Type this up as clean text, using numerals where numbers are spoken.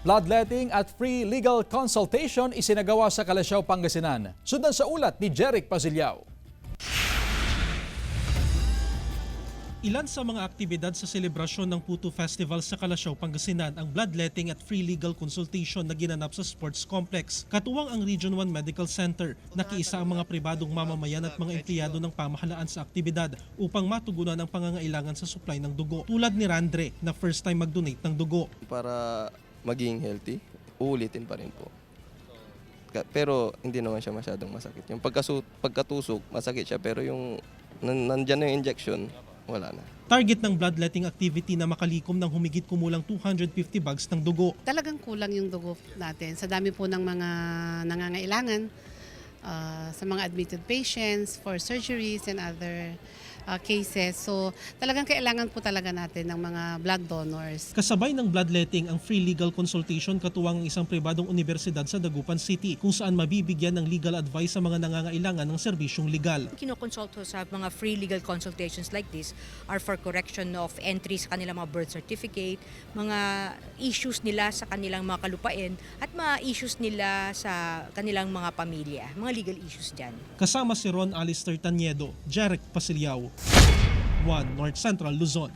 Bloodletting at free legal consultation isinagawa sa Calasiao, Pangasinan. Sundan sa ulat ni Jeric Paziliao. Ilan sa mga aktibidad sa selebrasyon ng Puto Festival sa Calasiao, Pangasinan ang bloodletting at free legal consultation na ginanap sa sports complex. Katuwang ang Region 1 Medical Center, nakiisa ang mga pribadong mamamayan at mga empleyado ng pamahalaan sa aktibidad upang matugunan ang pangangailangan sa supply ng dugo. Tulad ni Randre na first time mag-donate ng dugo. Para maging healthy, uulitin pa rin po. Pero hindi naman siya masyadong masakit. Yung pagkatusok, masakit siya, pero yung nandyan na yung injection, wala na. Target ng bloodletting activity na makalikom ng humigit kumulang 250 bags ng dugo. Talagang kulang yung dugo natin sa dami po ng mga nangangailangan sa mga admitted patients for surgeries and other cases. So talagang kailangan po talaga natin ng mga blood donors. Kasabay ng bloodletting ang free legal consultation katuwang ang isang pribadong universidad sa Dagupan City kung saan mabibigyan ng legal advice sa mga nangangailangan ng serbisyong legal. Kinoconsult ko sa mga free legal consultations like this are for correction of entries sa kanilang mga birth certificate, mga issues nila sa kanilang mga kalupain at mga issues nila sa kanilang mga pamilya, mga legal issues dyan. Kasama si Ron Alistair Taniedo, Jeric Paziliao, 1 North Central Luzon.